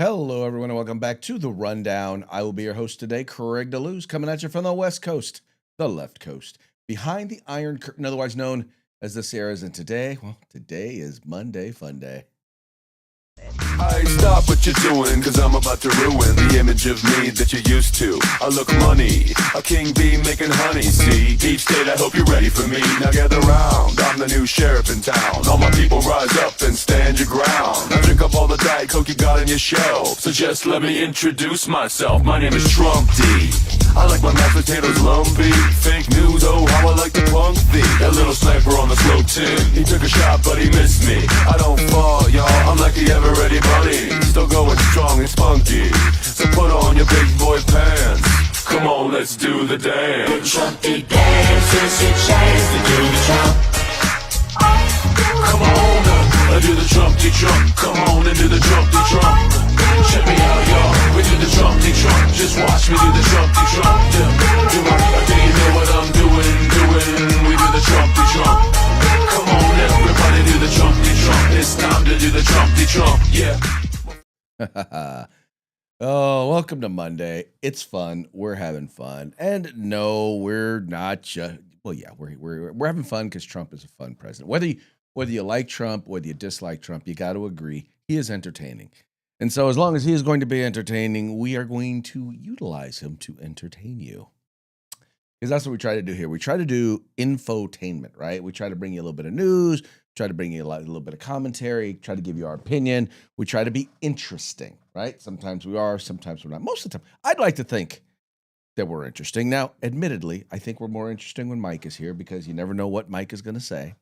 Hello, everyone, and welcome back to The Rundown. I will be your host today, Craig DeLuz, coming at you from the West Coast, the left coast, behind the Iron Curtain, otherwise known as the Sierras. And today is Monday Fun Day. I stop what you're doing, cause I'm about to ruin the image of me that you're used to. I look money, a king bee making honey, see? Deep state, I hope you're ready for me. Now gather round, I'm the new sheriff in town. All my people rise up and stand your ground. Now drink up all the Diet Coke you got on your shelf. So just let me introduce myself, my name is Trump D. I like my mashed potatoes lumpy. Fake news, oh how I like to punk thee. That little sniper on the slope tin, he took a shot but he missed me. I don't fall, y'all, I'm like the ever-ready bunny. Still going strong and spunky. So put on your big boy pants. Come on, let's do the dance. The Trumpy dance is your chance to do the Trump. Come on, do the Trumpy Trump. Come on and do the Trumpy Trump. Check me out, y'all. We do the Trumpy Trump. Just watch me do the Trumpy Trump. Yeah. Do you know what I'm doing? We do the Trumpy Trump. Come on, everybody do the Trumpy Trump. It's time to do the Trumpy Trump. Yeah. Oh, welcome to Monday. It's fun. We're having fun. And no, we're not just, well, yeah, we're having fun because Trump is a fun president. Whether you like Trump, whether you dislike Trump, you got to agree he is entertaining. And so as long as he is going to be entertaining, we are going to utilize him to entertain you. Because that's what we try to do here. We try to do infotainment, right? We try to bring you a little bit of news, try to bring you a little bit of commentary, try to give you our opinion. We try to be interesting, right? Sometimes we are, sometimes we're not. Most of the time, I'd like to think that we're interesting. Now, admittedly, I think we're more interesting when Mike is here because you never know what Mike is going to say.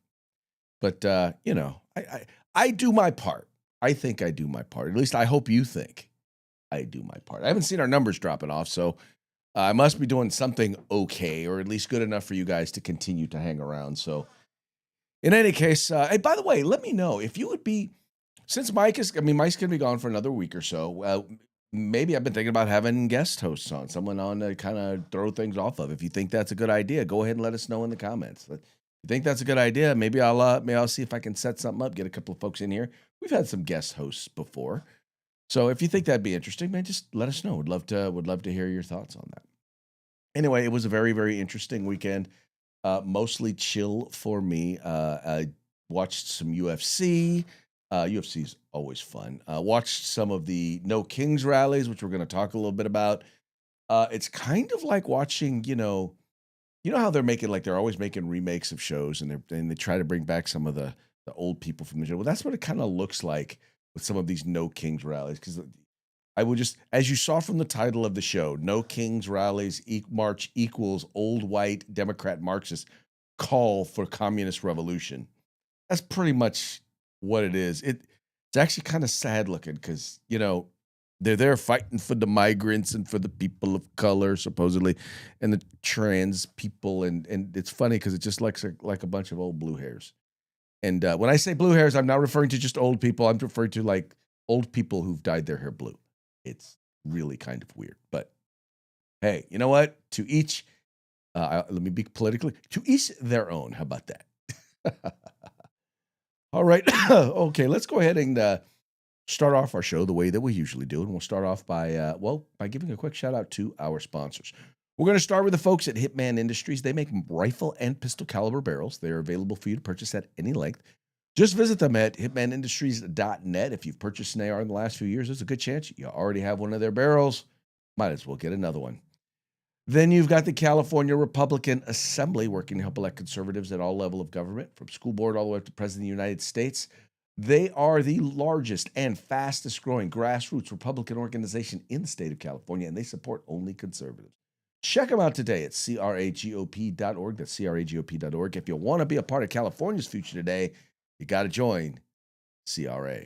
But, I do my part. I think I do my part. At least I hope you think I do my part. I haven't seen our numbers dropping off, so I must be doing something okay, or at least good enough for you guys to continue to hang around. So in any case, hey, by the way, let me know if you would be, since Mike's going to be gone for another week or so. Maybe I've been thinking about having guest hosts on, someone on to kind of throw things off of. If you think that's a good idea, go ahead and let us know in the comments. If you think that's a good idea, maybe I'll see if I can set something up, get a couple of folks in here. We've had some guest hosts before. So if you think that'd be interesting, man, just let us know. Would love to hear your thoughts on that. Anyway, it was a very, very interesting weekend. Mostly chill for me. I watched some UFC. UFC is always fun. Watched some of the No Kings rallies, which we're going to talk a little bit about. It's kind of like watching, you know how they're always making remakes of shows, and they try to bring back some of the old people from the show. Well, that's what it kind of looks like with some of these No Kings rallies, because I would just, as you saw from the title of the show, No Kings rallies march equals old white Democrat Marxist call for communist revolution. That's pretty much what it is. It's actually kind of sad looking because, they're there fighting for the migrants and for the people of color, supposedly, and the trans people. And it's funny because it just looks like a bunch of old blue hairs. And when I say blue hairs, I'm not referring to just old people. I'm referring to like old people who've dyed their hair blue. It's really kind of weird. But hey, you know what? To each, let me be politically, to each their own. How about that? All right. Okay, let's go ahead and start off our show the way that we usually do. And we'll start off by giving a quick shout out to our sponsors. We're going to start with the folks at Hitman Industries. They make rifle and pistol caliber barrels. They're available for you to purchase at any length. Just visit them at hitmanindustries.net. If you've purchased an AR in the last few years, there's a good chance you already have one of their barrels. Might as well get another one. Then you've got the California Republican Assembly working to help elect conservatives at all levels of government, from school board all the way up to President of the United States. They are the largest and fastest growing grassroots Republican organization in the state of California, and they support only conservatives. Check them out today at cragop.org. That's cragop.org. If you want to be a part of California's future today, you got to join CRA.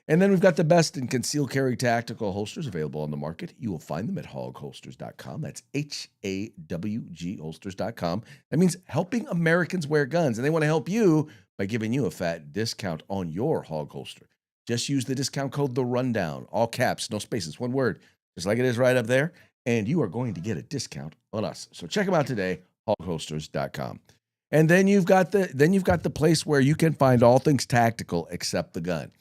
And then we've got the best in concealed carry tactical holsters available on the market. You will find them at hogholsters.com. That's HAWG holsters.com. That means helping Americans wear guns. And they want to help you by giving you a fat discount on your hog holster. Just use the discount code The Rundown, all caps, no spaces, one word, just like it is right up there. And you are going to get a discount on us. So check them out today, hogholsters.com. And then you've got the place where you can find all things tactical except the gun.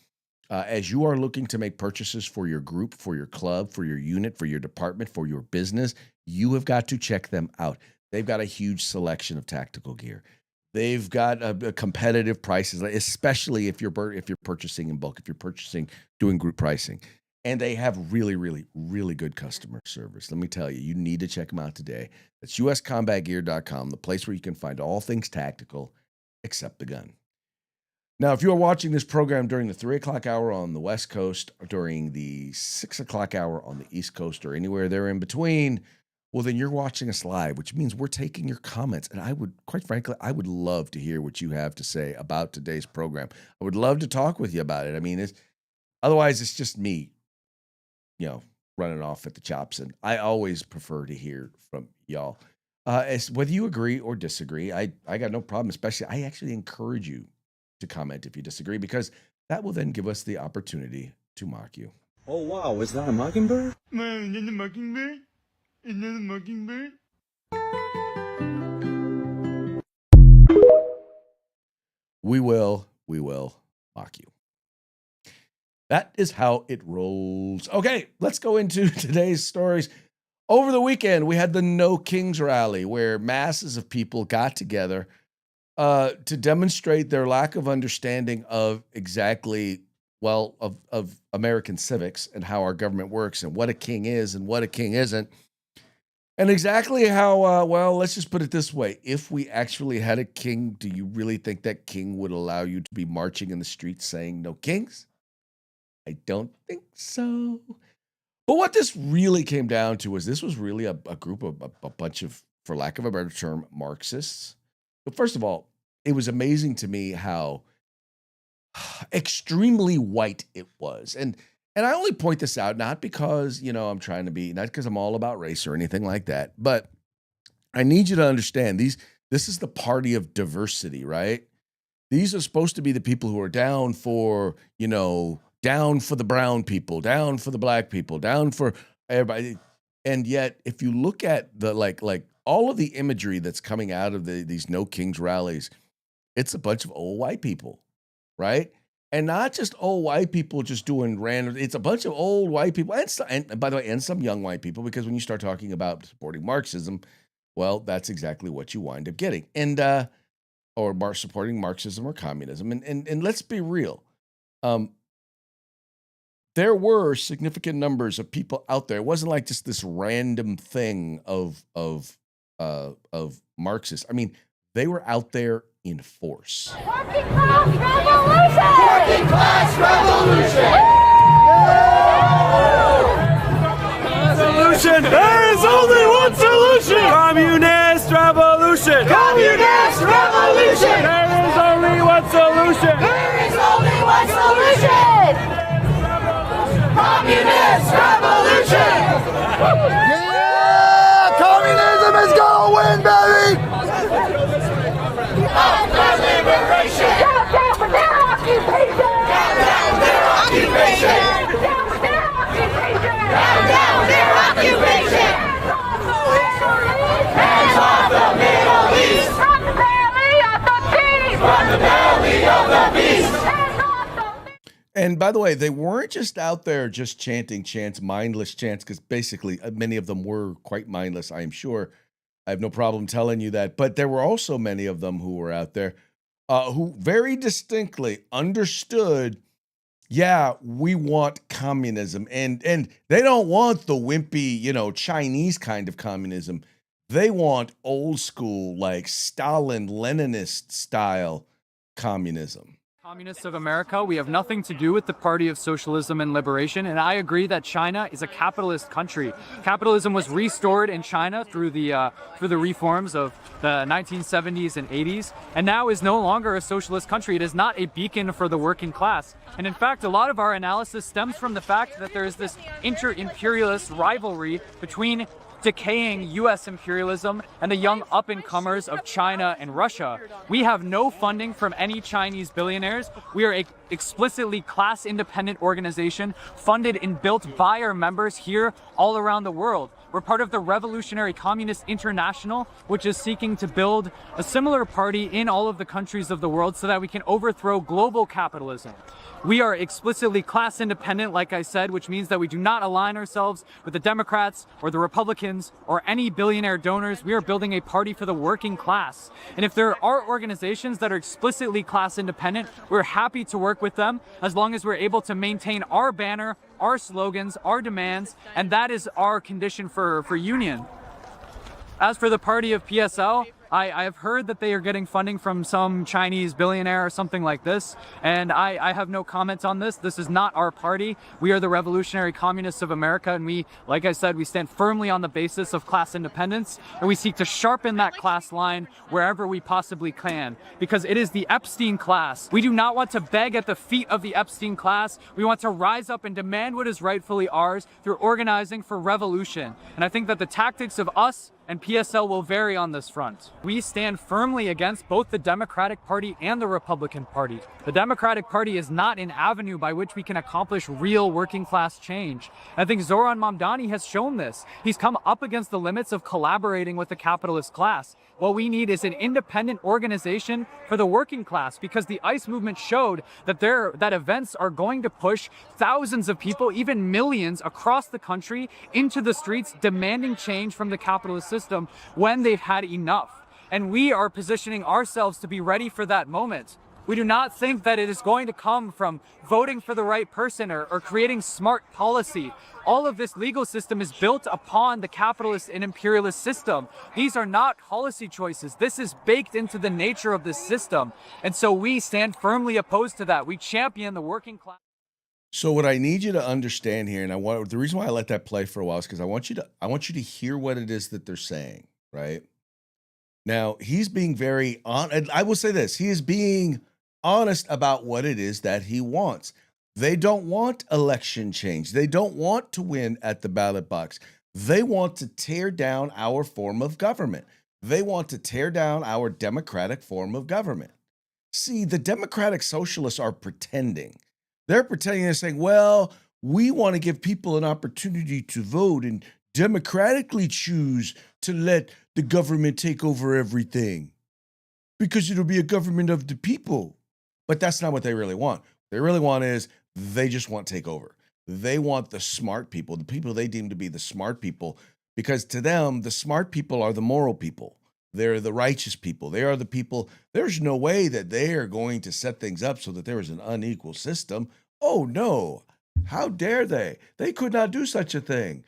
As you are looking to make purchases for your group, for your club, for your unit, for your department, for your business, you have got to check them out. They've got a huge selection of tactical gear. They've got a competitive prices, especially if you're purchasing in bulk, if you're purchasing doing group pricing. And they have really, really, really good customer service. Let me tell you, you need to check them out today. That's uscombatgear.com, the place where you can find all things tactical except the gun. Now, if you are watching this program during the 3 o'clock hour on the West Coast, or during the 6 o'clock hour on the East Coast, or anywhere there in between, well, then you're watching us live, which means we're taking your comments. And I would, quite frankly, I would love to hear what you have to say about today's program. I would love to talk with you about it. I mean, otherwise it's just me, running off at the chops. And I always prefer to hear from y'all. As whether you agree or disagree, I got no problem. Especially, I actually encourage you to comment if you disagree, because that will then give us the opportunity to mock you. Oh, wow. Is that a mockingbird? Isn't that a mockingbird? Isn't that a mockingbird? We will mock you. That is how it rolls. Okay, let's go into today's stories. Over the weekend, we had the No Kings rally, where masses of people got together to demonstrate their lack of understanding of of American civics and how our government works and what a king is and what a king isn't. And exactly how, let's just put it this way. If we actually had a king, do you really think that king would allow you to be marching in the streets saying no kings? I don't think so. But what this really came down to was this was really a group of a bunch of, for lack of a better term, Marxists. But first of all, it was amazing to me how extremely white it was. And I only point this out not because, I'm trying to be, not because I'm all about race or anything like that, but I need you to understand this is the party of diversity, right? These are supposed to be the people who are down for, down for the brown people, down for the black people, down for everybody. And yet, if you look at the, like all of the imagery that's coming out of these No Kings rallies, it's a bunch of old white people, right? And not just old white people just doing random, it's a bunch of old white people, and by the way, and some young white people, because when you start talking about supporting Marxism, well, that's exactly what you wind up getting. And, or supporting Marxism or communism. And let's be real. There were significant numbers of people out there. It wasn't like just this random thing of Marxists. I mean, they were out there in force. Working class revolution! Working class revolution! Solution! There is only one solution! Communist revolution! Communist revolution! There is only one solution! There is only one solution! Communist revolution! Yeah! Communism is gonna win, baby! Up for liberation! Down, down for their occupation! Down, down their occupation! Down, their occupation! Down, down their occupation! Hands off the Middle East! From the belly of the beast! From the belly of the beast! Hands off the... And by the way, they weren't just out there just chanting chants, mindless chants, because basically many of them were quite mindless, I am sure. I have no problem telling you that. But there were also many of them who were out there who very distinctly understood, yeah, we want communism. And they don't want the wimpy, Chinese kind of communism. They want old school, like Stalin, Leninist style communism. Communists of America, we have nothing to do with the Party of Socialism and Liberation, and I agree that China is a capitalist country. Capitalism was restored in China through the reforms of the 1970s and 80s, and now is no longer a socialist country. It is not a beacon for the working class. And in fact, a lot of our analysis stems from the fact that there is this inter-imperialist rivalry between decaying U.S. imperialism and the young up-and-comers of China and Russia. We have no funding from any Chinese billionaires. We are an explicitly class-independent organization funded and built by our members here all around the world. We're part of the Revolutionary Communist International, which is seeking to build a similar party in all of the countries of the world so that we can overthrow global capitalism. We are explicitly class independent, like I said, which means that we do not align ourselves with the Democrats or the Republicans or any billionaire donors. We are building a party for the working class. And if there are organizations that are explicitly class independent, we're happy to work with them as long as we're able to maintain our banner, our slogans, our demands, and that is our condition for union. As for the party of PSL, I have heard that they are getting funding from some Chinese billionaire or something like this, and I have no comment on this. This is not our party. We are the Revolutionary Communists of America, and we, like I said, we stand firmly on the basis of class independence, and we seek to sharpen that class line wherever we possibly can, because it is the Epstein class. We do not want to beg at the feet of the Epstein class. We want to rise up and demand what is rightfully ours through organizing for revolution. And I think that the tactics of us and PSL will vary on this front. We stand firmly against both the Democratic Party and the Republican Party. The Democratic Party is not an avenue by which we can accomplish real working class change. I think Zoran Mamdani has shown this. He's come up against the limits of collaborating with the capitalist class. What we need is an independent organization for the working class, because the ICE movement showed that events are going to push thousands of people, even millions across the country, into the streets demanding change from the capitalist system when they've had enough. And we are positioning ourselves to be ready for that moment. We do not think that it is going to come from voting for the right person or creating smart policy. All of this legal system is built upon the capitalist and imperialist system. These are not policy choices. This is baked into the nature of this system. And so we stand firmly opposed to that. We champion the working class. So what I need you to understand here, and the reason why I let that play for a while is because I want you to hear what it is that they're saying, right? Now, he's being very and I will say this, he is being honest about what it is that he wants. They don't want election change. They don't want to win at the ballot box. They want to tear down our form of government. They want to tear down our democratic form of government. See, the democratic socialists are pretending. They're pretending, they're saying, well, we want to give people an opportunity to vote and democratically choose to let the government take over everything because it'll be a government of the people. But that's not what they really want. What they really want is they just want takeover. They want the smart people, the people they deem to be the smart people, because to them, the smart people are the moral people. They're the righteous people. They are the people. There's no way that they are going to set things up so that there is an unequal system. Oh, no. How dare they? They could not do such a thing.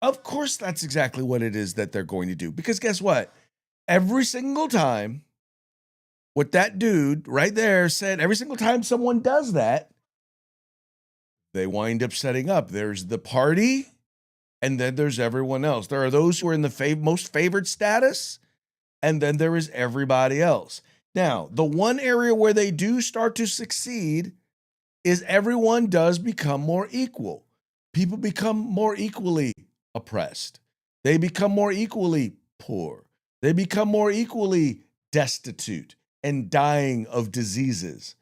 Of course, that's exactly what it is that they're going to do. Because guess what? Every single time, what that dude right there said, every single time someone does that, they wind up setting up. There's the party, and then there's everyone else. There are those who are in the most favored status, and then there is everybody else. Now, the one area where they do start to succeed is everyone does become more equal. People become more equally oppressed. They become more equally poor. They become more equally destitute and dying of diseases.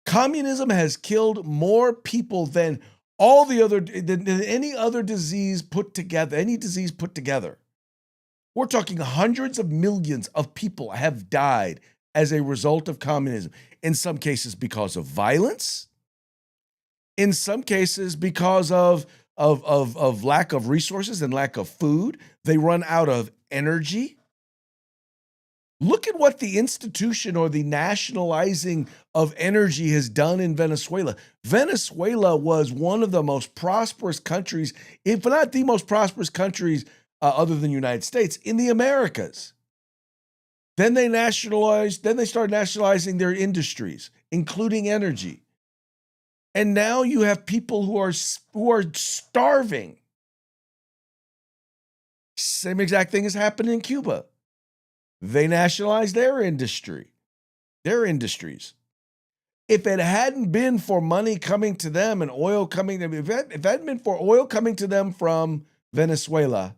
Communism has killed more people than any other disease put together, any disease put together. We're talking hundreds of millions of people have died as a result of communism. In some cases because of violence, in some cases because of lack of resources and lack of food. They run out of energy. Look at what the institution or the nationalizing of energy has done in Venezuela. Venezuela was one of the most prosperous countries, if not the most prosperous countries other than the United States, in the Americas. Then they started nationalizing their industries, including energy. And now you have people who are starving. Same exact thing has happened in Cuba. They nationalized their industries. If it hadn't been for money coming to them and oil coming to them, if it hadn't been for oil coming to them from Venezuela,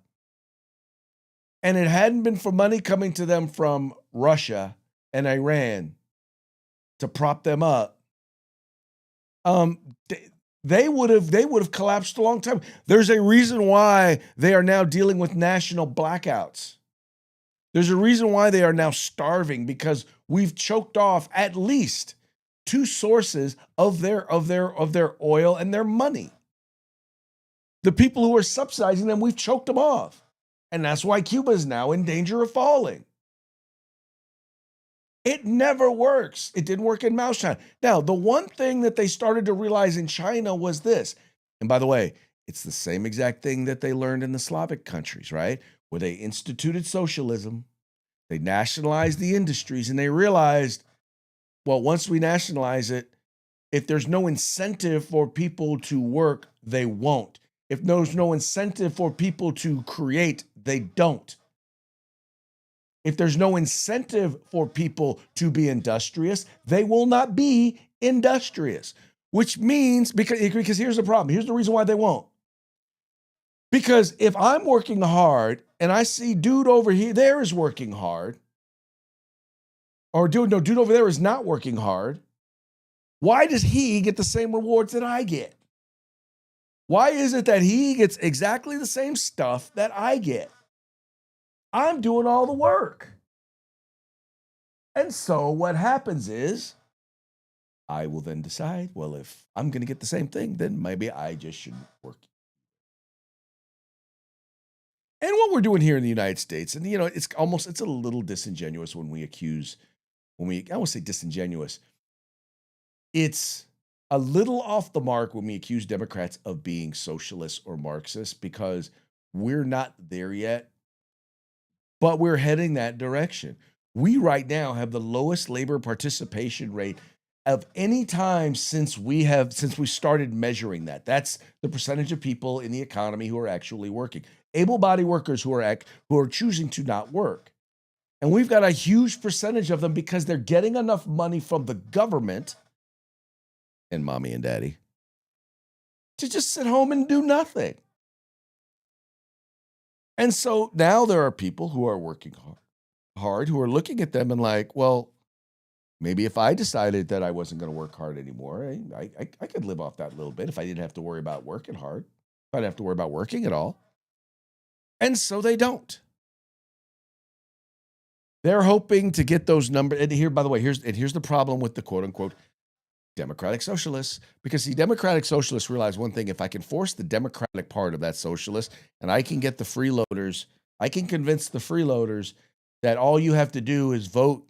and it hadn't been for money coming to them from Russia and Iran to prop them up, they would have collapsed a long time. There's a reason why they are now dealing with national blackouts. There's a reason why they are now starving, because we've choked off at least two sources of their oil and their money. The people who are subsidizing them, we've choked them off. And that's why Cuba is now in danger of falling. It never works. It didn't work in Mao's China. Now, the one thing that they started to realize in China was this. And by the way, it's the same exact thing that they learned in the Slavic countries, right? Where they instituted socialism, they nationalized the industries, and they realized, well, once we nationalize it, if there's no incentive for people to work, they won't. If there's no incentive for people to create, they don't. If there's no incentive for people to be industrious, they will not be industrious. Which means, because here's the problem. Here's the reason why they won't. Because if I'm working hard and I see dude over here there is working hard, or dude over there is not working hard, why does he get the same rewards that I get? Why is it that he gets exactly the same stuff that I get? I'm doing all the work. And so what happens is, I will then decide, well, if I'm going to get the same thing, then maybe I just shouldn't work. And what we're doing here in the United States, and it's a little disingenuous when we I won't say disingenuous. It's a little off the mark when we accuse Democrats of being socialists or Marxists, because we're not there yet. But we're heading that direction. We right now have the lowest labor participation rate of any time since we started measuring that. That's the percentage of people in the economy who are actually working. Able-bodied workers who are choosing to not work. And we've got a huge percentage of them because they're getting enough money from the government and mommy and daddy to just sit home and do nothing. And so now there are people who are working hard, who are looking at them and like, well, maybe if I decided that I wasn't going to work hard anymore, I could live off that little bit if I didn't have to worry about working hard, if I didn't have to worry about working at all. And so they don't. They're hoping to get those numbers. And here, by the way, here's the problem with the quote unquote Democratic socialists, because the Democratic socialists realize one thing: if I can force the Democratic part of that socialist, and I can get the freeloaders, I can convince the freeloaders that all you have to do is vote.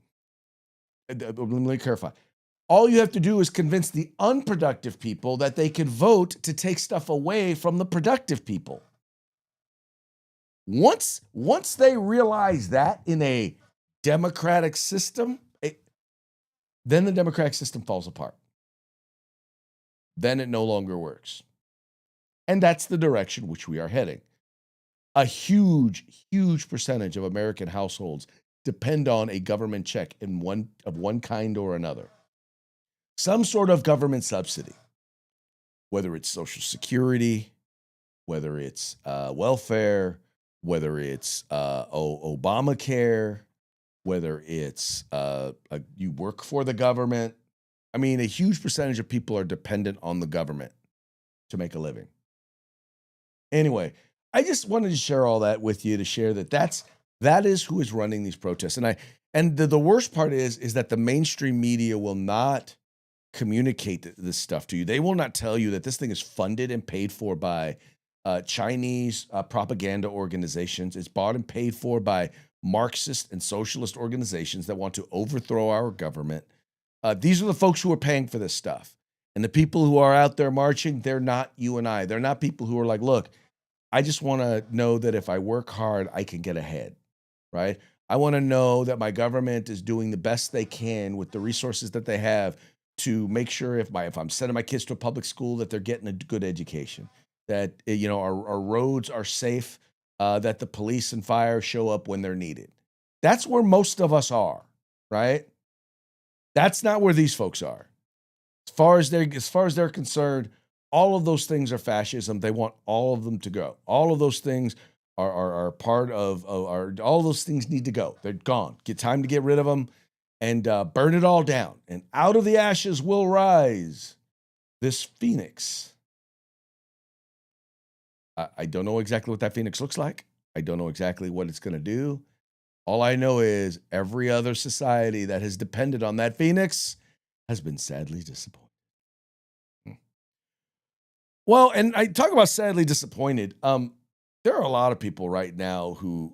Let me clarify. All you have to do is convince the unproductive people that they can vote to take stuff away from the productive people. Once they realize that in a democratic system, then the democratic system falls apart. Then it no longer works. And that's the direction which we are heading. A huge, huge percentage of American households depend on a government check in one kind or another. Some sort of government subsidy, whether it's Social Security, whether it's welfare, whether it's Obamacare, whether it's you work for the government. I mean, a huge percentage of people are dependent on the government to make a living. Anyway, I just wanted to share all that with you, to share that is who is running these protests. And the worst part is that the mainstream media will not communicate this stuff to you. They will not tell you that this thing is funded and paid for by Chinese propaganda organizations. It's bought and paid for by Marxist and socialist organizations that want to overthrow our government. These are the folks who are paying for this stuff. And the people who are out there marching, they're not you and I. They're not people who are like, look, I just want to know that if I work hard, I can get ahead, right? I want to know that my government is doing the best they can with the resources that they have to make sure if I'm sending my kids to a public school, that they're getting a good education, that our roads are safe, that the police and fire show up when they're needed. That's where most of us are, right? That's not where these folks are. As far as they're concerned, all of those things are fascism. They want all of them to go. All of those things are part of all those things need to go. They're gone. Get time to get rid of them and burn it all down. And out of the ashes will rise this phoenix I don't know exactly what that phoenix looks like. I don't know exactly what it's going to do. All I know is every other society that has depended on that phoenix has been sadly disappointed. Hmm. Well, and I talk about sadly disappointed. There are a lot of people right now who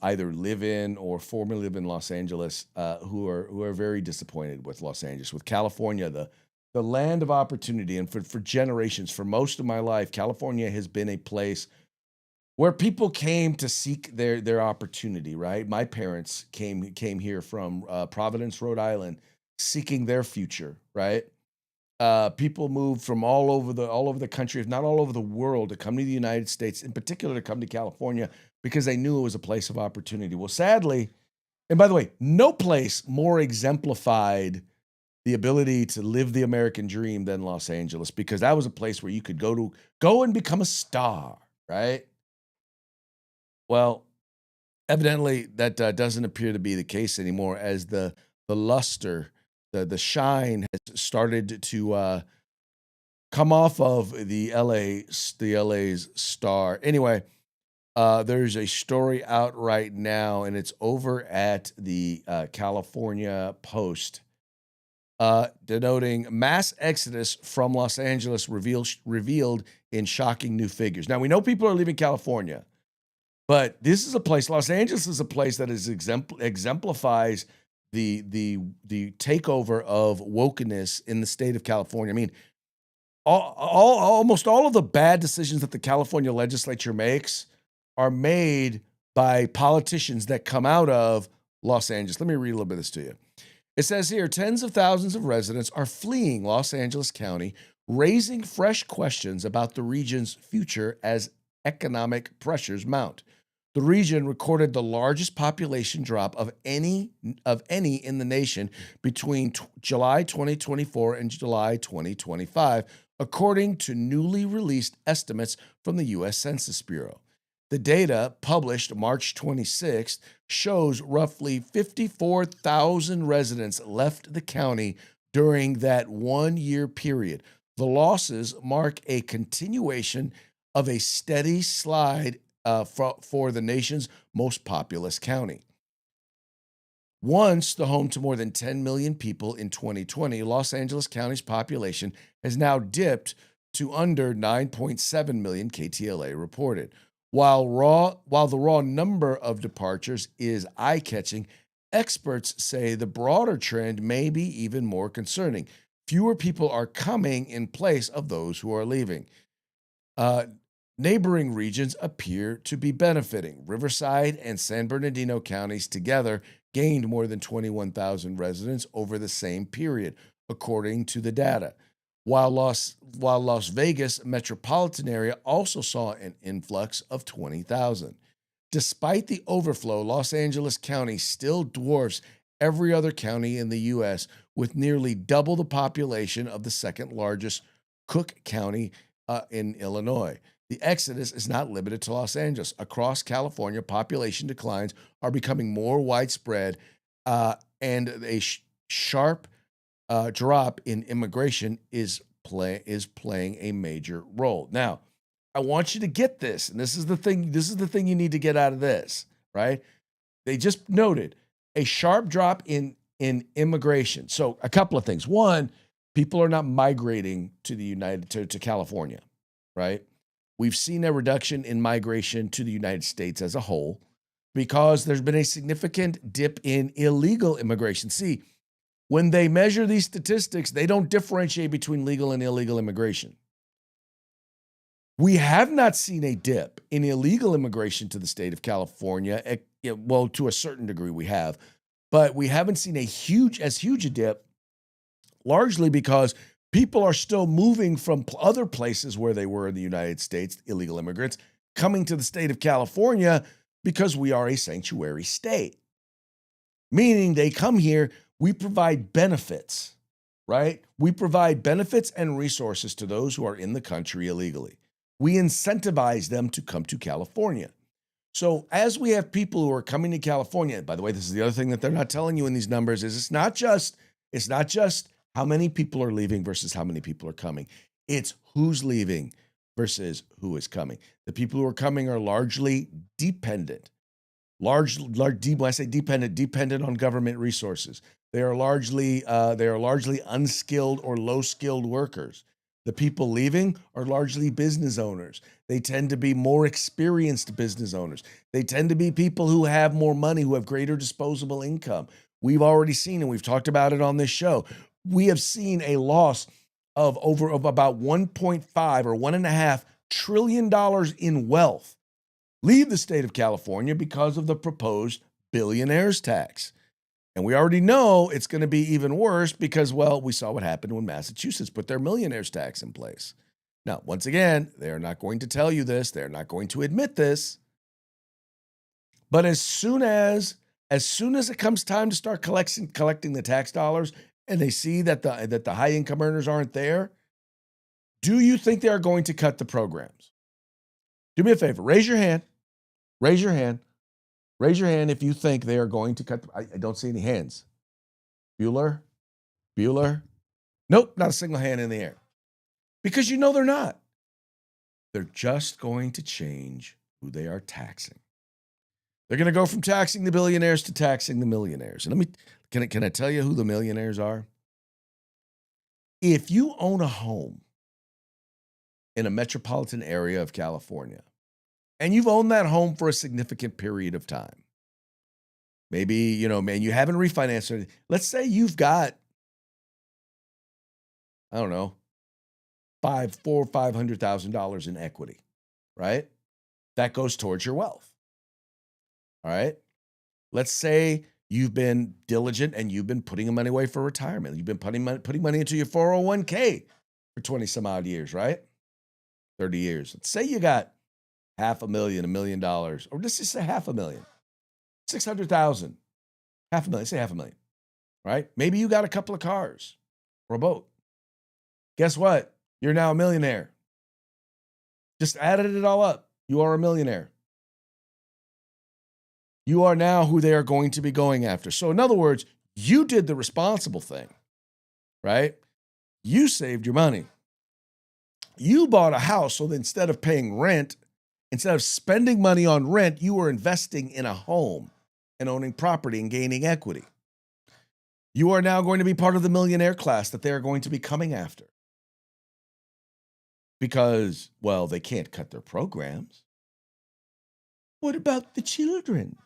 either live in or formerly live in Los Angeles who are very disappointed with Los Angeles, with California, the land of opportunity, and for generations, for most of my life, California has been a place where people came to seek their opportunity. Right, my parents came here from Providence, Rhode Island, seeking their future. Right, people moved from all over the country, if not all over the world, to come to the United States, in particular to come to California, because they knew it was a place of opportunity. Well, sadly, and by the way, no place more exemplified the ability to live the American dream than Los Angeles, because that was a place where you could go and become a star, right? Well, evidently that doesn't appear to be the case anymore, as the luster, the shine has started to come off of the LA's star. Anyway, there's a story out right now, and it's over at the California Post, denoting mass exodus from Los Angeles revealed in shocking new figures. Now we know people are leaving California, but this is a place. Los Angeles is a place that is exemplifies the takeover of wokeness in the state of California. I mean, almost all of the bad decisions that the California legislature makes are made by politicians that come out of Los Angeles. Let me read a little bit of this to you. It says here, tens of thousands of residents are fleeing Los Angeles County, raising fresh questions about the region's future as economic pressures mount. The region recorded the largest population drop of any in the nation between July 2024 and July 2025, according to newly released estimates from the U.S. Census Bureau. The data, published March 26th, shows roughly 54,000 residents left the county during that 1-year period. The losses mark a continuation of a steady slide for the nation's most populous county. Once the home to more than 10 million people in 2020, Los Angeles County's population has now dipped to under 9.7 million, KTLA reported. While the raw number of departures is eye-catching, experts say the broader trend may be even more concerning. Fewer people are coming in place of those who are leaving. Neighboring regions appear to be benefiting. Riverside and San Bernardino counties together gained more than 21,000 residents over the same period, according to the data. While Las Vegas metropolitan area also saw an influx of 20,000. Despite the overflow, Los Angeles County still dwarfs every other county in the U.S., with nearly double the population of the second largest Cook County in Illinois. The exodus is not limited to Los Angeles. Across California, population declines are becoming more widespread, and a sharp drop in immigration is playing a major role. Now, I want you to get this, and this is the thing. This is the thing you need to get out of this, right? They just noted a sharp drop in immigration. So, a couple of things. One, people are not migrating to to California, right? We've seen a reduction in migration to the United States as a whole because there's been a significant dip in illegal immigration. See, when they measure these statistics, they don't differentiate between legal and illegal immigration. We have not seen a dip in illegal immigration to the state of California. Well, to a certain degree we have, but we haven't seen as huge a dip, largely because people are still moving from other places where they were in the United States, illegal immigrants, coming to the state of California because we are a sanctuary state. Meaning they come here, we provide benefits, right? We provide benefits and resources to those who are in the country illegally. We incentivize them to come to California. So as we have people who are coming to California, by the way, this is the other thing that they're not telling you in these numbers, is it's not just how many people are leaving versus how many people are coming. It's who's leaving versus who is coming. The people who are coming are largely dependent. When I say dependent on government resources. They are largely unskilled or low-skilled workers. The people leaving are largely business owners. They tend to be more experienced business owners. They tend to be people who have more money, who have greater disposable income. We've already seen, and we've talked about it on this show, we have seen a loss of about 1.5 or $1.5 trillion in wealth leave the state of California because of the proposed billionaires tax. And we already know it's going to be even worse because, well, we saw what happened when Massachusetts put their millionaires tax in place. Now, once again, they're not going to tell you this. They're not going to admit this. But as soon as it comes time to start collecting the tax dollars and they see that the high income earners aren't there, do you think they are going to cut the programs? Do me a favor. Raise your hand. Raise your hand. Raise your hand if you think they are going to cut. I don't see any hands. Bueller? Nope, not a single hand in the air. Because you know they're not. They're just going to change who they are taxing. They're going to go from taxing the billionaires to taxing the millionaires. And can I tell you who the millionaires are? If you own a home in a metropolitan area of California, and you've owned that home for a significant period of time, maybe, you haven't refinanced it. Let's say you've got, I don't know, $500,000 in equity, right? That goes towards your wealth. All right. Let's say you've been diligent and you've been putting money away for retirement. You've been putting money into your 401k for 20 some odd years, right? 30 years. Let's say you got $500,000, $1 million, or let's just say $500,000, 600,000, $500,000, say $500,000, right? Maybe you got a couple of cars or a boat. Guess what? You're now a millionaire. Just added it all up. You are a millionaire. You are now who they are going to be going after. So in other words, you did the responsible thing, right? You saved your money. You bought a house, so that instead of paying rent, instead of spending money on rent, you were investing in a home and owning property and gaining equity. You are now going to be part of the millionaire class that they are going to be coming after. Because, well, they can't cut their programs. What about the children?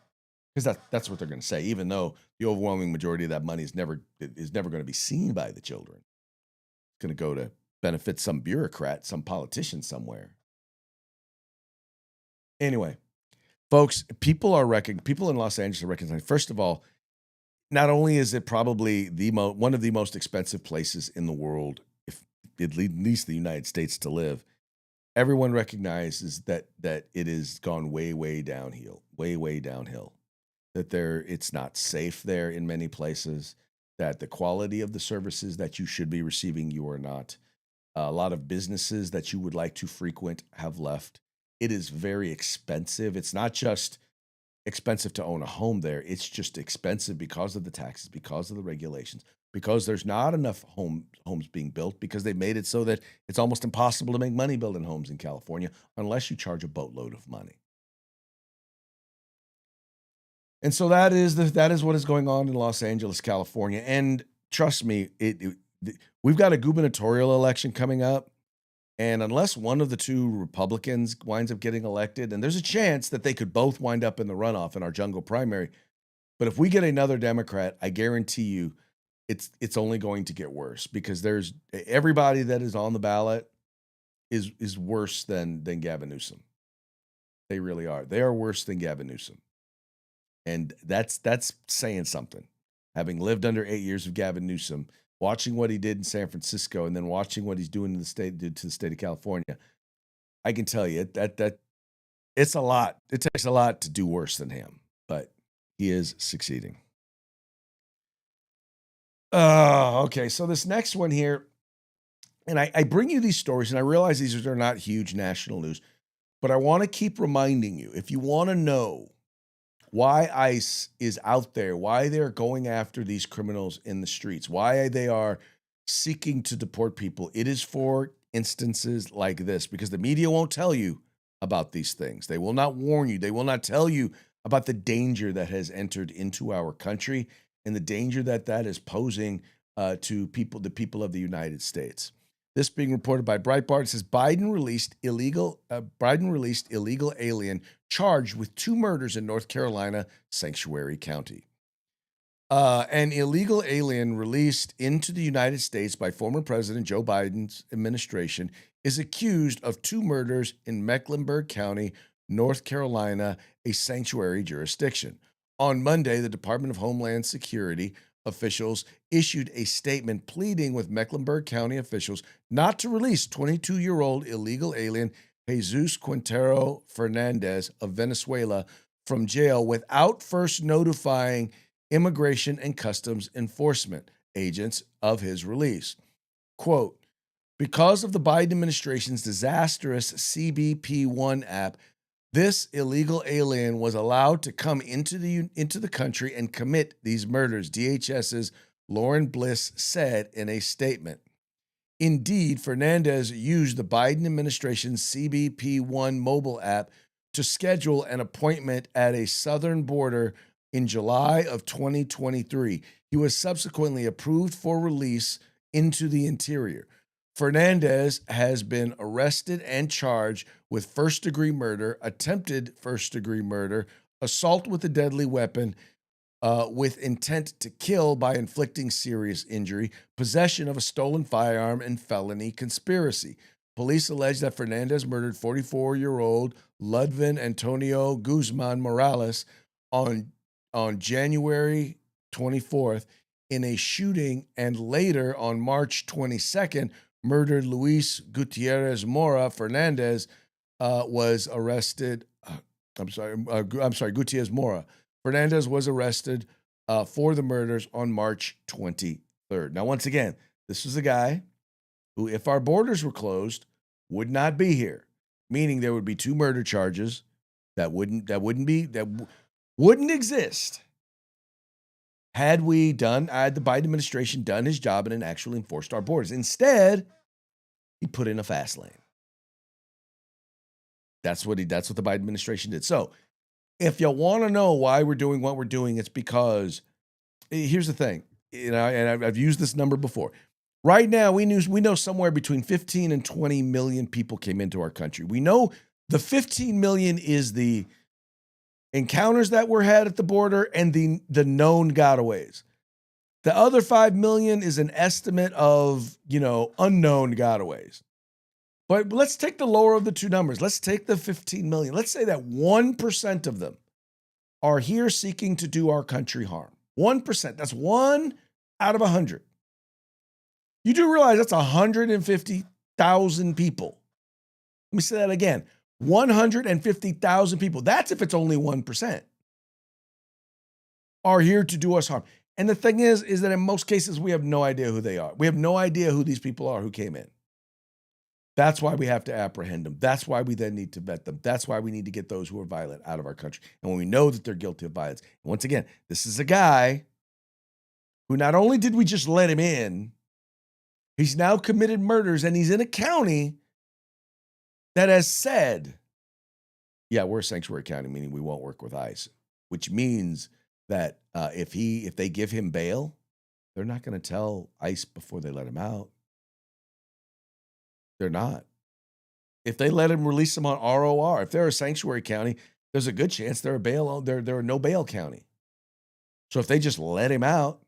Because that's what they're going to say, even though the overwhelming majority of that money is never going to be seen by the children. It's going to go to benefit some bureaucrat, some politician somewhere. Anyway, folks, people in Los Angeles are recognizing, first of all, not only is it probably one of the most expensive places in the world, if at least the United States, to live, everyone recognizes that it has gone way downhill, way downhill. That it's not safe there in many places, that the quality of the services that you should be receiving, you are not. A lot of businesses that you would like to frequent have left. It is very expensive. It's not just expensive to own a home there. It's just expensive because of the taxes, because of the regulations, because there's not enough homes being built, because they made it so that it's almost impossible to make money building homes in California unless you charge a boatload of money. And so that is what is going on in Los Angeles, California. And trust me, we've got a gubernatorial election coming up. And unless one of the two Republicans winds up getting elected, and there's a chance that they could both wind up in the runoff in our jungle primary. But if we get another Democrat, I guarantee you it's only going to get worse, because there's everybody that is on the ballot is worse than Gavin Newsom. They really are. They are worse than Gavin Newsom. And that's saying something. Having lived under 8 years of Gavin Newsom, watching what he did in San Francisco, and then watching what he's doing to the state of California, I can tell you that it's a lot. It takes a lot to do worse than him, but he is succeeding. Okay. So this next one here, and I bring you these stories, and I realize these are not huge national news, but I want to keep reminding you, if you want to know why ICE is out there, why they're going after these criminals in the streets, why they are seeking to deport people, it is for instances like this because the media won't tell you about these things. They will not warn you. They will not tell you about the danger that has entered into our country and the danger that that is posing to the people of the United States. This being reported by Breitbart, it says Biden released illegal alien charged with 2 murders in North Carolina Sanctuary County. An illegal alien released into the United States by former President Joe Biden's administration is accused of 2 murders in Mecklenburg County, North Carolina, a sanctuary jurisdiction. On Monday, the Department of Homeland Security officials issued a statement pleading with Mecklenburg County officials not to release 22-year-old illegal alien Jesus Quintero Fernandez of Venezuela from jail without first notifying Immigration and Customs Enforcement agents of his release. Quote, because of the Biden administration's disastrous CBP-1 app, this illegal alien was allowed to come into the country and commit these murders, DHS's Lauren Bliss said in a statement. Indeed, Fernandez used the Biden administration's CBP-1 mobile app to schedule an appointment at a southern border in July of 2023. He was subsequently approved for release into the interior. Fernandez has been arrested and charged with first-degree murder, attempted first-degree murder, assault with a deadly weapon with intent to kill by inflicting serious injury, possession of a stolen firearm, and felony conspiracy. Police allege that Fernandez murdered 44-year-old Ludvin Antonio Guzman Morales on January 24th in a shooting, and later on March 22nd, murdered Luis Gutierrez Mora. Fernandez was arrested. Gutierrez Mora. Fernandez was arrested for the murders on March 23rd. Now, once again, this is a guy who, if our borders were closed, would not be here, meaning there would be 2 murder charges that wouldn't exist had the Biden administration done his job and actually enforced our borders. Instead, he put in a fast lane. That's what the Biden administration did. So, if you want to know why we're doing what we're doing, it's because here's the thing, and I've used this number before. Right now, we know somewhere between 15 and 20 million people came into our country. We know the 15 million is the encounters that were had at the border and the known gotaways. The other 5 million is an estimate of, unknown gotaways. But let's take the lower of the 2 numbers. Let's take the 15 million. Let's say that 1% of them are here seeking to do our country harm. 1%. That's 1 out of 100. You do realize that's 150,000 people. Let me say that again. 150,000 people. That's if it's only 1% are here to do us harm. And the thing is that in most cases, we have no idea who they are. We have no idea who these people are who came in. That's why we have to apprehend them. That's why we then need to vet them. That's why we need to get those who are violent out of our country. And when we know that they're guilty of violence, and once again, this is a guy who not only did we just let him in, he's now committed murders, and he's in a county that has said, yeah, we're a sanctuary county, meaning we won't work with ICE, which means that if they give him bail, they're not going to tell ICE before they let him out. They're not. If they let him release him on ROR, if they're a sanctuary county, there's a good chance they're a no bail county. So if they just let him out,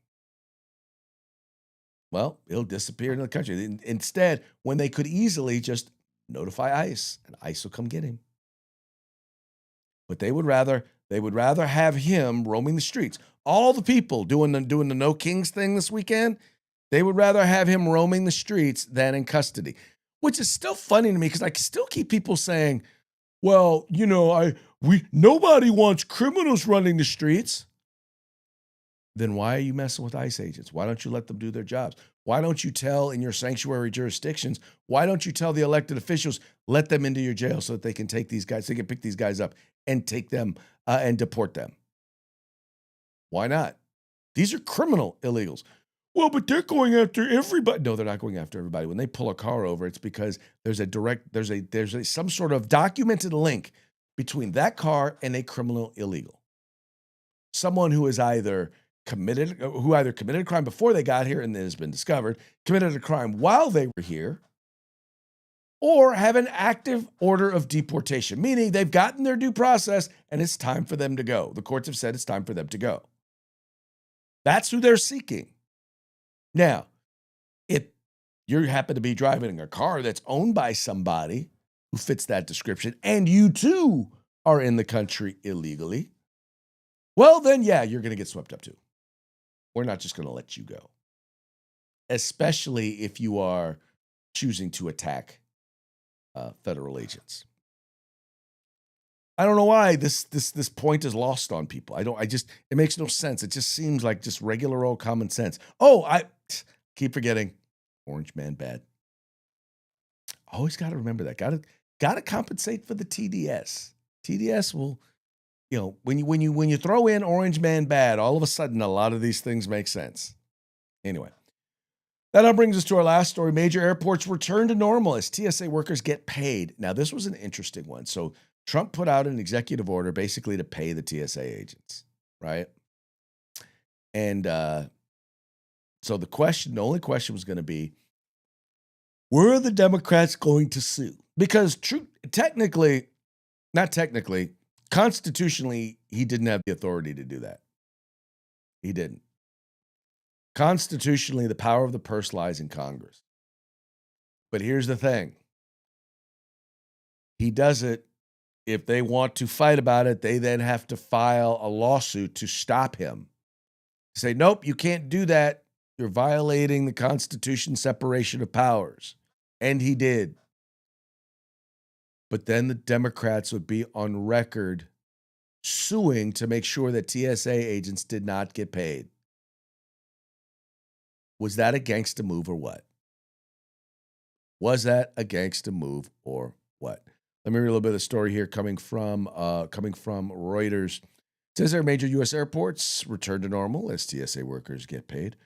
well, he'll disappear into the country. Instead, when they could easily just notify ICE, and ICE will come get him. But they would rather have him roaming the streets. All the people doing the No Kings thing this weekend, they would rather have him roaming the streets than in custody. Which is still funny to me because I still keep people saying, well, nobody wants criminals running the streets. Then why are you messing with ICE agents? Why don't you let them do their jobs? Why don't you tell in your sanctuary jurisdictions, why don't you tell the elected officials, let them into your jail so that they can take these guys, they can pick these guys up and take them and deport them? Why not? These are criminal illegals. Well, but they're going after everybody. No, they're not going after everybody. When they pull a car over, it's because there's some sort of documented link between that car and a criminal illegal. Someone who either committed a crime before they got here and then has been discovered, committed a crime while they were here, or have an active order of deportation, meaning they've gotten their due process and it's time for them to go. The courts have said it's time for them to go. That's who they're seeking. Now, if you happen to be driving a car that's owned by somebody who fits that description and you too are in the country illegally, well, then, yeah, you're going to get swept up too. We're not just going to let you go, especially if you are choosing to attack federal agents. I don't know why this point is lost on people. It makes no sense. It just seems like just regular old common sense. Oh, I keep forgetting Orange Man bad. Always got to remember that. Got to compensate for the TDS. TDS will, when you throw in Orange Man bad, all of a sudden a lot of these things make sense. Anyway, that now brings us to our last story. Major airports return to normal as TSA workers get paid. Now, this was an interesting one. So Trump put out an executive order basically to pay the TSA agents, right? And so the only question was going to be, were the Democrats going to sue? Because constitutionally, he didn't have the authority to do that. He didn't. Constitutionally, the power of the purse lies in Congress. But here's the thing. He does it. If they want to fight about it, they then have to file a lawsuit to stop him. Say, nope, you can't do that. You're violating the Constitution's separation of powers. And he did. But then the Democrats would be on record suing to make sure that TSA agents did not get paid. Was that a gangsta move or what? Was that a gangsta move or what? Let me read a little bit of the story here coming from Reuters. It says there major U.S. airports return to normal as TSA workers get paid.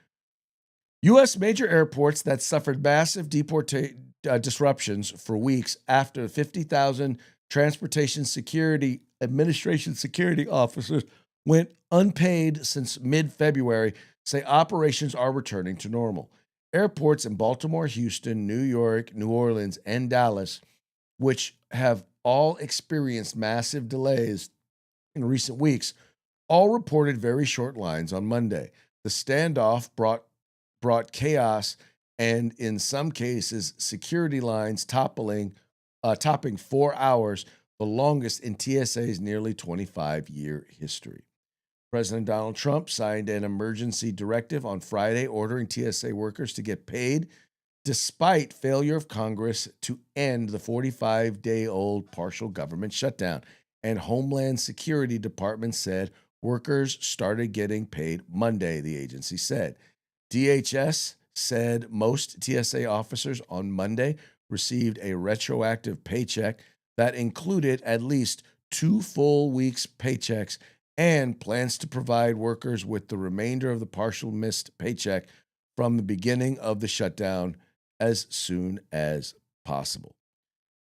U.S. major airports that suffered massive disruptions for weeks after 50,000 Transportation Security Administration security officers went unpaid since mid-February say operations are returning to normal. Airports in Baltimore, Houston, New York, New Orleans, and Dallas, which have all experienced massive delays in recent weeks, all reported very short lines on Monday. The standoff brought chaos and, in some cases, security lines topping 4 hours, the longest in TSA's nearly 25-year history. President Donald Trump signed an emergency directive on Friday ordering TSA workers to get paid despite failure of Congress to end the 45-day-old partial government shutdown. And Homeland Security Department said workers started getting paid Monday, the agency said. DHS said most TSA officers on Monday received a retroactive paycheck that included at least 2 full weeks' paychecks and plans to provide workers with the remainder of the partial missed paycheck from the beginning of the shutdown as soon as possible.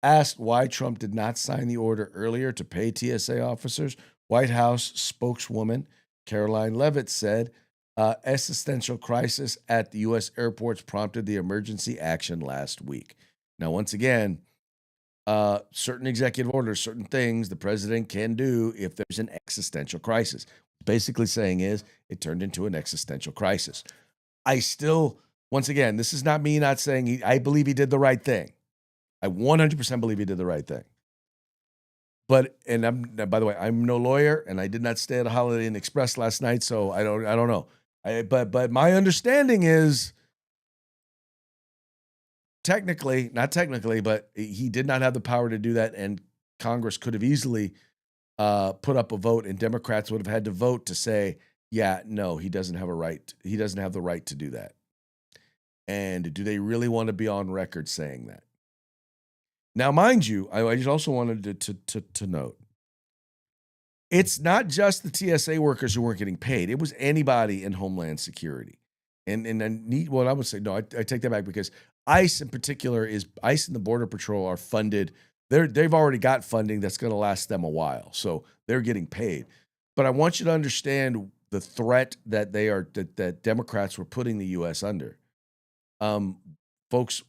Asked why Trump did not sign the order earlier to pay TSA officers, White House spokeswoman Caroline Leavitt said, existential crisis at the U.S. airports prompted the emergency action last week. Now, once again, certain executive orders, certain things the president can do if there's an existential crisis. Basically saying is it turned into an existential crisis. Once again, this is not me not saying I believe he did the right thing. I 100% believe he did the right thing. But, by the way, I'm no lawyer and I did not stay at a Holiday Inn Express last night, so I don't know. But my understanding is not technically, but he did not have the power to do that, and Congress could have easily put up a vote, and Democrats would have had to vote to say, yeah, no, he doesn't have a right. He doesn't have the right to do that. And do they really want to be on record saying that? Now, mind you, I just also wanted to note, it's not just the TSA workers who weren't getting paid. It was anybody in Homeland Security. And I need what I would say. No, I take that back because ICE in particular is ICE and the Border Patrol are funded. They've already got funding that's going to last them a while, so they're getting paid. But I want you to understand the threat that that Democrats were putting the U.S. under. Folks,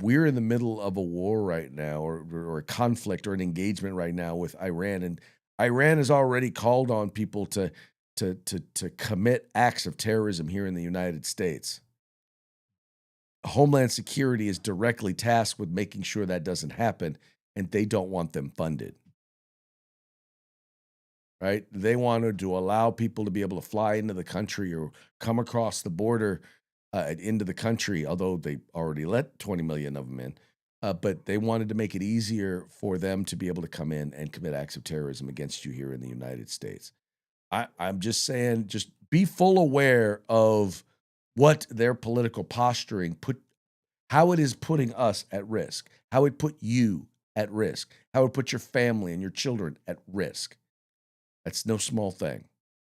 we're in the middle of a war right now, or a conflict or an engagement right now with Iran, and Iran has already called on people to commit acts of terrorism here in the United States. Homeland Security is directly tasked with making sure that doesn't happen, and they don't want them funded. Right? They wanted to allow people to be able to fly into the country or come across the border into the country, although they already let 20 million of them in. But they wanted to make it easier for them to be able to come in and commit acts of terrorism against you here in the United States. I'm just saying, just be full aware of what their political posturing how it is putting us at risk, how it put you at risk, how it put your family and your children at risk. That's no small thing.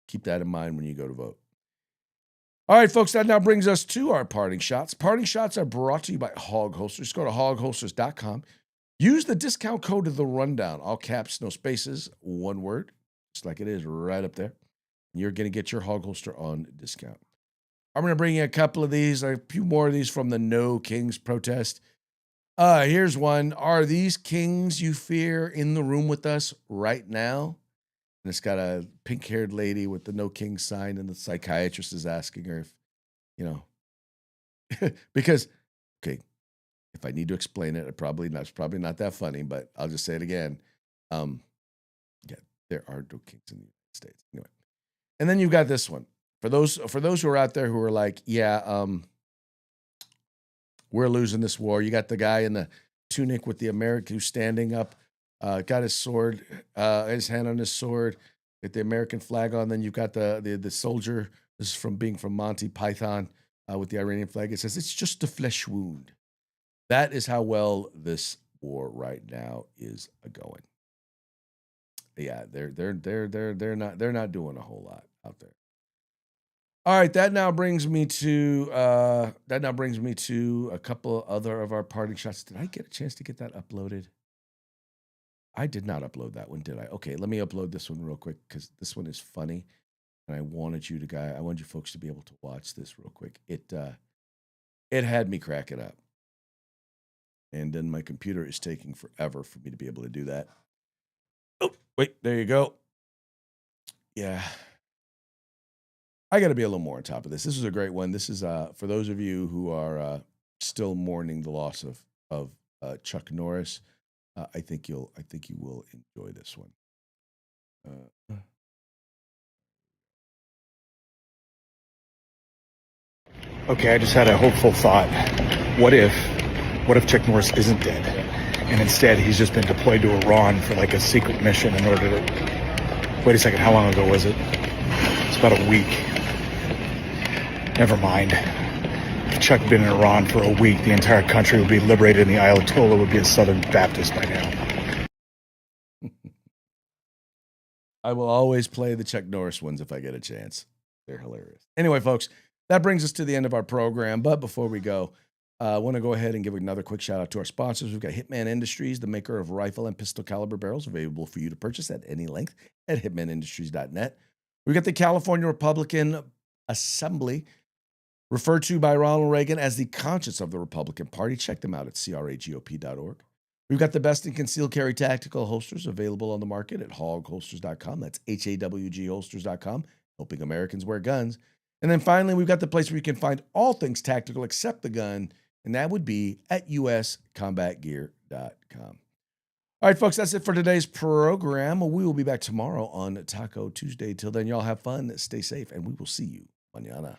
Keep that in mind when you go to vote. All right, folks, that now brings us to our parting shots. Parting shots are brought to you by Hog Holsters. Go to hogholsters.com. Use the discount code of the rundown, all caps, no spaces, one word, just like it is right up there. You're going to get your Hog Holster on discount. I'm going to bring you a couple of these, a few more of these from the No Kings protest. Here's one. Are these kings you fear in the room with us right now? And it's got a pink-haired lady with the No King sign, and the psychiatrist is asking her if, because, okay, if I need to explain it, it's probably not that funny, but I'll just say it again. Yeah, there are no kings in the United States. Anyway, and then you've got this one for those who are out there who are like, yeah, we're losing this war. You got the guy in the tunic with the American who's standing up. Got his sword, his hand on his sword, with the American flag on. Then you've got the soldier. This is from Monty Python with the Iranian flag. It says it's just a flesh wound. That is how well this war right now is going. Yeah, they're not doing a whole lot out there. All right, that now brings me to a couple other of our parting shots. Did I get a chance to get that uploaded? I did not upload that one, did I? Okay, let me upload this one real quick because this one is funny, and I wanted you folks to be able to watch this real quick. It had me cracking up, and then my computer is taking forever for me to be able to do that. Oh, wait, there you go. Yeah, I got to be a little more on top of this. This is a great one. This is for those of you who are still mourning the loss of Chuck Norris. I think you will enjoy this one. Okay, I just had a hopeful thought. What if Chuck Norris isn't dead, and instead he's just been deployed to Iran for like a secret mission in order to... Wait a second, how long ago was it? It's about a week. Never mind. If Chuck had been in Iran for a week, the entire country would be liberated and the Ayatollah would be a Southern Baptist by now. I will always play the Chuck Norris ones if I get a chance. They're hilarious. Anyway, folks, that brings us to the end of our program. But before we go, I want to go ahead and give another quick shout out to our sponsors. We've got Hitman Industries, the maker of rifle and pistol caliber barrels, available for you to purchase at any length at hitmanindustries.net. We've got the California Republican Assembly, referred to by Ronald Reagan as the conscience of the Republican Party. Check them out at cragop.org. We've got the best in concealed carry tactical holsters available on the market at hogholsters.com. That's HAWG holsters.com, helping Americans wear guns. And then finally, we've got the place where you can find all things tactical except the gun, and that would be at uscombatgear.com. All right, folks, that's it for today's program. We will be back tomorrow on Taco Tuesday. Till then, y'all have fun, stay safe, and we will see you mañana.